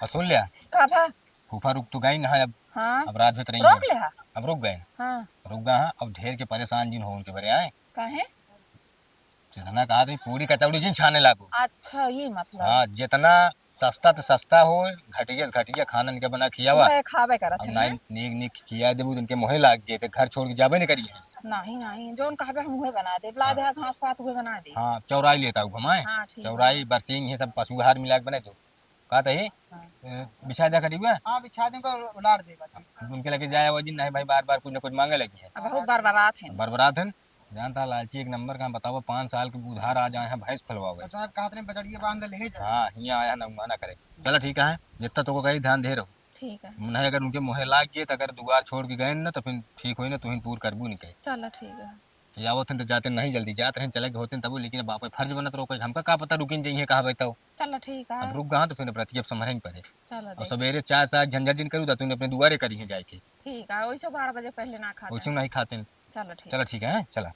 और सुन लिया का भा? फूफा रुक तो गई ना अब। हाँ अब रात भर रही रोक ले हा? अब रुक गए। हाँ रुक गए हाँ, अब ढेर के परेशान जिन हो उनके बरे आए। काहे? जितना कहा तो पूरी कचौड़ी जिन छाने लागू। अच्छा ये मतलब हाँ जितना सस्ता तो सस्ता हो, घटिया से घटिया खाना इनके बना खियावा। वह खावे करत अब है ना ना? नीक नीक खिया देबू तो इनके मोहे लाग जे तो घर छोड़ के जाबे नहीं करिए। नहीं नहीं जोन कहबे हम उहे बना दे, ला हाँ दे हा घास पात उहे बना दे। हाँ चौराई लेता हूँ घुमाए। हाँ ठीक है। चौराई बरसिंग ये सब पशु आहार मिला के बने दो। कहा ही हाँ बिछा दिया करीब। हाँ बिछा देंगे और उलार देगा ठीक। उनके लगे जाए वो जिन नहीं भाई बार बार कुछ ना कुछ मांगे लगी है। अब बहुत बरबरात है। बरबरात है। जानता लालची एक नंबर का। बताओ 5 साल के उधार आ जाए हैं भैंस खुलवाओगे। साहब कहते हैं बजड़िए बांध ले जा। हाँ यहाँ आया ना माना करे। चलो ठीक है जितना तो कहीं ध्यान दे रहो। ठीक है। नहीं अगर उनके मुँह लाग गए तो अगर दुआर छोड़ के गए ना तो फिर ठीक हो ना तुम पूर करबू नहीं कहे। चलो ठीक है। या वो तो जाते नहीं जल्दी जाते हैं चले होते तब लेकिन अब आप फर्ज बनत रोक हमका का पता रुकिन जाइए कहाँ बैठा हो। चलो ठीक है। अब रुक गया तो फिर प्रति अब समझ पड़े। चलो और देख सवेरे चाय साग झंझट जिन करूँ तूने अपने दुआरे करी है जाके। ठीक है, वैसे 12 बजे पहले ना खाते वैसे हैं। नहीं खाते। चलो ठीक। चलो ठीक है चला।